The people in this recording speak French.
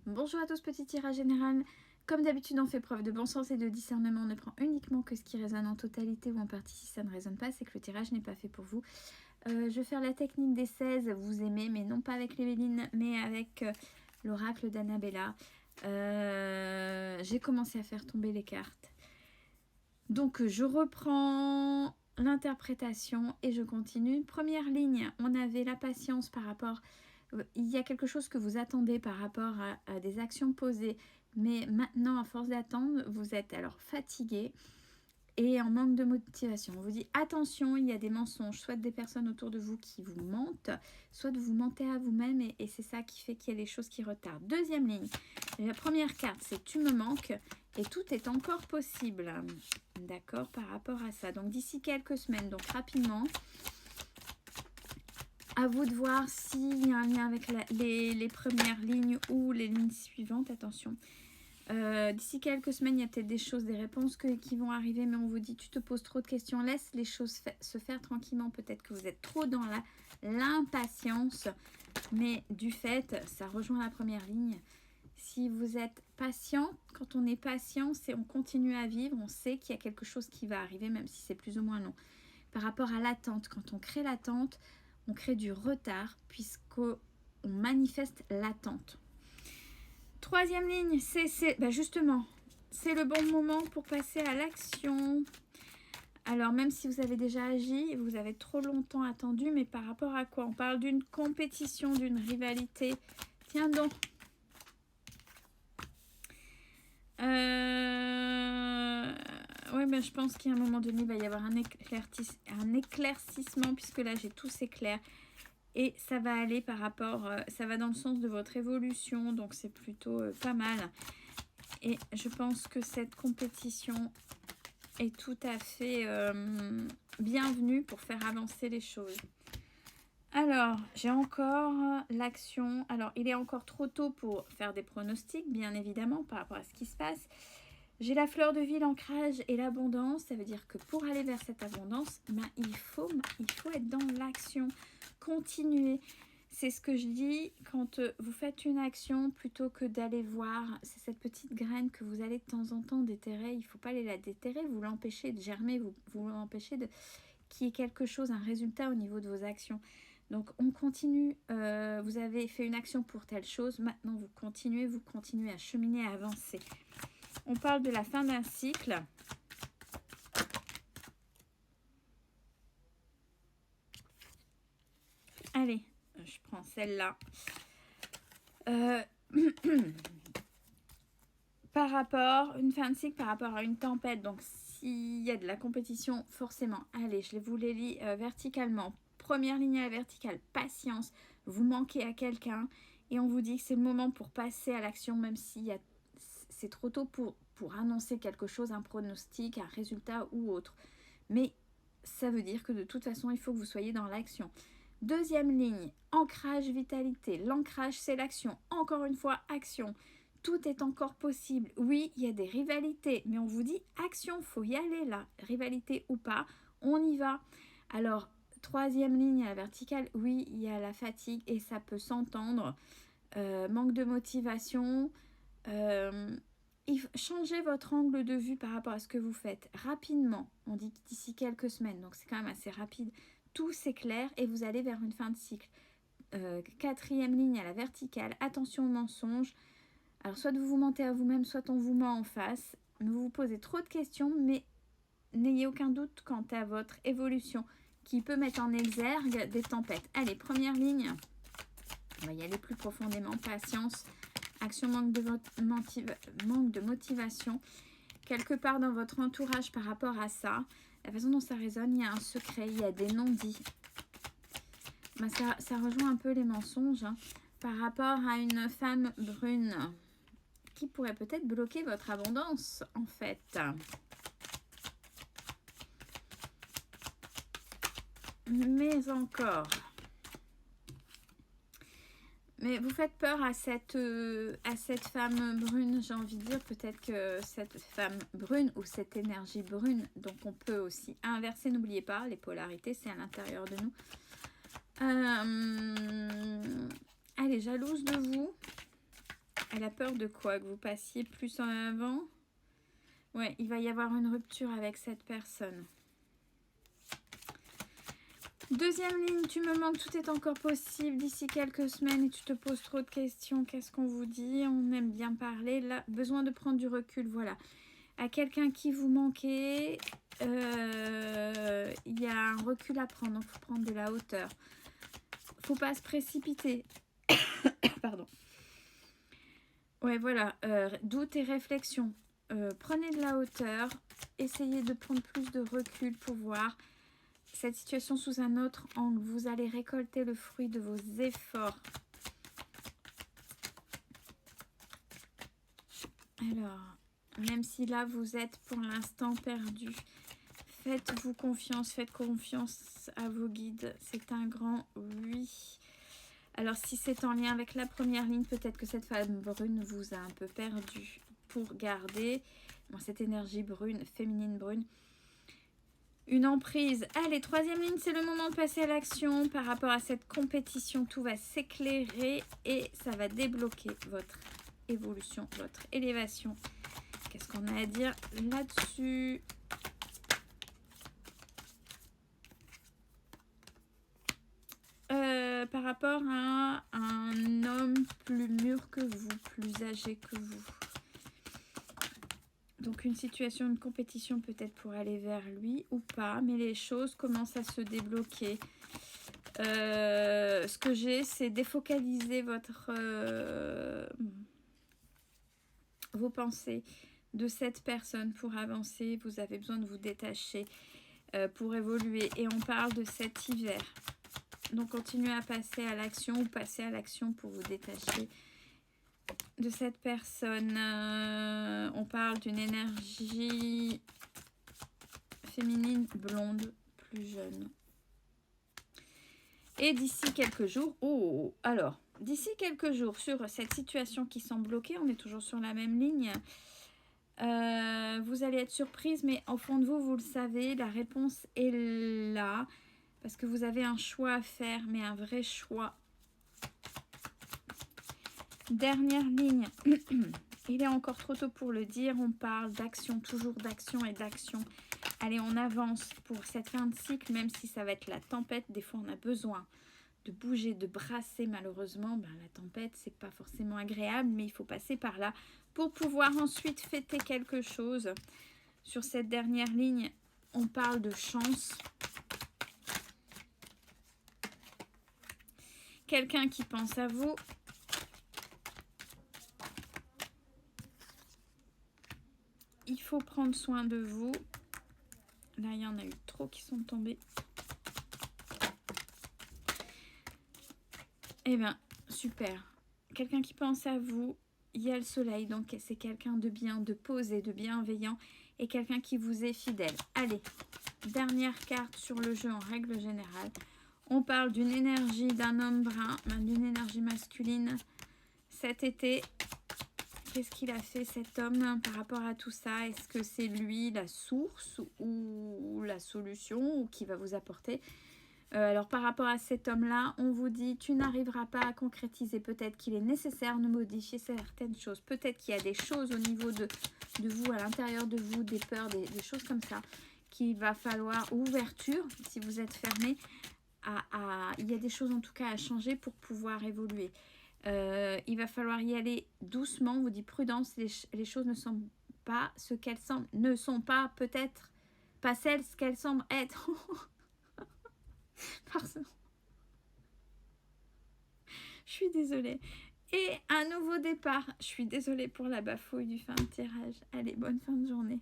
Bonjour à tous, petit tirage général. Comme d'habitude, on fait preuve de bon sens et de discernement. On ne prend uniquement que ce qui résonne en totalité ou en partie. Si ça ne résonne pas, c'est que le tirage n'est pas fait pour vous. Je vais faire la technique des 16. Vous aimez, mais non pas avec l'Évéline, mais avec l'oracle d'Annabella. J'ai commencé à faire tomber les cartes. Donc, je reprends l'interprétation et je continue. Première ligne, on avait la patience par rapport... Il y a quelque chose que vous attendez par rapport à des actions posées. Mais maintenant, à force d'attendre, vous êtes alors fatigué et en manque de motivation. On vous dit attention, il y a des mensonges, soit des personnes autour de vous qui vous mentent, soit vous mentez à vous-même et c'est ça qui fait qu'il y a des choses qui retardent. Deuxième ligne, la première carte c'est tu me manques et tout est encore possible. D'accord, par rapport à ça. Donc d'ici quelques semaines, donc rapidement, à vous de voir s'il y a un lien avec les premières lignes ou les lignes suivantes. Attention. D'ici quelques semaines, il y a peut-être des choses, des réponses qui vont arriver, mais on vous dit, tu te poses trop de questions, laisse les choses se faire tranquillement. Peut-être que vous êtes trop dans l'impatience, mais du fait, ça rejoint la première ligne. Si vous êtes patient, quand on est patient, c'est on continue à vivre, on sait qu'il y a quelque chose qui va arriver, même si c'est plus ou moins long. Par rapport à l'attente, quand on crée l'attente, on crée du retard, puisqu'on manifeste l'attente. Troisième ligne, justement, c'est le bon moment pour passer à l'action. Alors, même si vous avez déjà agi, vous avez trop longtemps attendu, mais par rapport à quoi? On parle d'une compétition, d'une rivalité. Tiens donc. Oui, mais je pense qu'à un moment donné, il va y avoir un éclaircissement, puisque là, j'ai tous éclairs. Et ça va aller par rapport, ça va dans le sens de votre évolution, donc c'est plutôt pas mal. Et je pense que cette compétition est tout à fait bienvenue pour faire avancer les choses. Alors, j'ai encore l'action. Alors, il est encore trop tôt pour faire des pronostics, bien évidemment, par rapport à ce qui se passe. J'ai la fleur de vie, l'ancrage et l'abondance. Ça veut dire que pour aller vers cette abondance, il faut être dans l'action. Continuer. C'est ce que je dis quand vous faites une action, plutôt que d'aller voir, c'est cette petite graine que vous allez de temps en temps déterrer. Il ne faut pas aller la déterrer, vous l'empêchez de germer, vous l'empêchez qu'il y ait quelque chose, un résultat au niveau de vos actions. Donc on continue, vous avez fait une action pour telle chose, maintenant vous continuez à cheminer, à avancer. On parle de la fin d'un cycle. Allez, je prends celle-là. Par rapport, une fin de cycle par rapport à une tempête. Donc, s'il y a de la compétition, forcément. Allez, je vous les lis verticalement. Première ligne à la verticale, patience. Vous manquez à quelqu'un et on vous dit que c'est le moment pour passer à l'action, même si c'est trop tôt pour annoncer quelque chose, un pronostic, un résultat ou autre. Mais ça veut dire que de toute façon, il faut que vous soyez dans l'action. Deuxième ligne, ancrage, vitalité. L'ancrage, c'est l'action. Encore une fois, action. Tout est encore possible. Oui, il y a des rivalités, mais on vous dit action, il faut y aller là. Rivalité ou pas, on y va. Alors, troisième ligne à la verticale, oui, il y a la fatigue et ça peut s'entendre. Manque de motivation. Changez votre angle de vue par rapport à ce que vous faites rapidement. On dit d'ici quelques semaines, donc c'est quand même assez rapide. Tout s'éclaire et vous allez vers une fin de cycle. Quatrième ligne à la verticale, attention aux mensonges. Alors soit vous vous mentez à vous-même, soit on vous ment en face. Vous vous posez trop de questions, mais n'ayez aucun doute quant à votre évolution qui peut mettre en exergue des tempêtes. Allez, première ligne. On va y aller plus profondément. Patience. Action, manque de motivation. Quelque part dans votre entourage par rapport à ça, la façon dont ça résonne, il y a un secret, il y a des non-dits. Ça rejoint un peu les mensonges par rapport à une femme brune qui pourrait peut-être bloquer votre abondance en fait. Mais encore... Mais vous faites peur à cette femme brune, j'ai envie de dire, peut-être que cette femme brune ou cette énergie brune, donc on peut aussi inverser, n'oubliez pas, les polarités, c'est à l'intérieur de nous. Elle est jalouse de vous. Elle a peur de quoi? Que vous passiez plus en avant? Ouais, il va y avoir une rupture avec cette personne. Deuxième ligne, tu me manques, tout est encore possible d'ici quelques semaines et tu te poses trop de questions. Qu'est-ce qu'on vous dit? On aime bien parler. Là, besoin de prendre du recul, voilà. À quelqu'un qui vous manquait, il y a un recul à prendre, donc il faut prendre de la hauteur. Faut pas se précipiter. Pardon. Ouais, voilà, doute et réflexion. Prenez de la hauteur, essayez de prendre plus de recul pour voir cette situation sous un autre angle. Vous allez récolter le fruit de vos efforts. Alors, même si là vous êtes pour l'instant perdu, faites-vous confiance, faites confiance à vos guides. C'est un grand oui. Alors si c'est en lien avec la première ligne, peut-être que cette femme brune vous a un peu perdu. Pour garder cette énergie brune, féminine brune, une emprise. Allez, troisième ligne, c'est le moment de passer à l'action par rapport à cette compétition. Tout va s'éclairer et ça va débloquer votre évolution, votre élévation. Qu'est-ce qu'on a à dire là-dessus? Par rapport à un homme plus mûr que vous, plus âgé que vous. Donc une situation, une compétition peut-être pour aller vers lui ou pas, mais les choses commencent à se débloquer. Ce que j'ai, c'est défocaliser vos pensées de cette personne pour avancer. Vous avez besoin de vous détacher pour évoluer. Et on parle de cet hiver. Donc continuez à passer à l'action ou passer à l'action pour vous détacher de cette personne. On parle d'une énergie féminine blonde, plus jeune. Et d'ici quelques jours, alors, d'ici quelques jours sur cette situation qui semble bloquée, on est toujours sur la même ligne, vous allez être surprise, mais au fond de vous, vous le savez, la réponse est là, parce que vous avez un choix à faire, mais un vrai choix. Dernière ligne, il est encore trop tôt pour le dire, on parle d'action, toujours d'action et d'action. Allez, on avance pour cette fin de cycle, même si ça va être la tempête, des fois on a besoin de bouger, de brasser. Malheureusement, la tempête, c'est pas forcément agréable, mais il faut passer par là pour pouvoir ensuite fêter quelque chose. Sur cette dernière ligne, on parle de chance. Quelqu'un qui pense à vous. Il faut prendre soin de vous. Là, il y en a eu trop qui sont tombés. Eh bien, super. Quelqu'un qui pense à vous, il y a le soleil, donc c'est quelqu'un de bien, de posé, de bienveillant et quelqu'un qui vous est fidèle. Allez, dernière carte sur le jeu en règle générale. On parle d'une énergie d'un homme brun, d'une énergie masculine cet été. Qu'est-ce qu'il a fait cet homme par rapport à tout ça? Est-ce que c'est lui la source ou la solution ou qui va vous apporter? Alors par rapport à cet homme-là, on vous dit tu n'arriveras pas à concrétiser. Peut-être qu'il est nécessaire de modifier certaines choses. Peut-être qu'il y a des choses au niveau de vous, à l'intérieur de vous, des peurs, des choses comme ça, qu'il va falloir ouverture si vous êtes fermé. Il y a des choses en tout cas à changer pour pouvoir évoluer. Il va falloir y aller doucement. On vous dit prudence, les choses ne sont pas ce qu'elles semblent, ne sont pas peut-être pas celles qu'elles semblent être. Pardon. Je suis désolée. Et un nouveau départ. Je suis désolée pour la bafouille du fin de tirage. Allez, bonne fin de journée.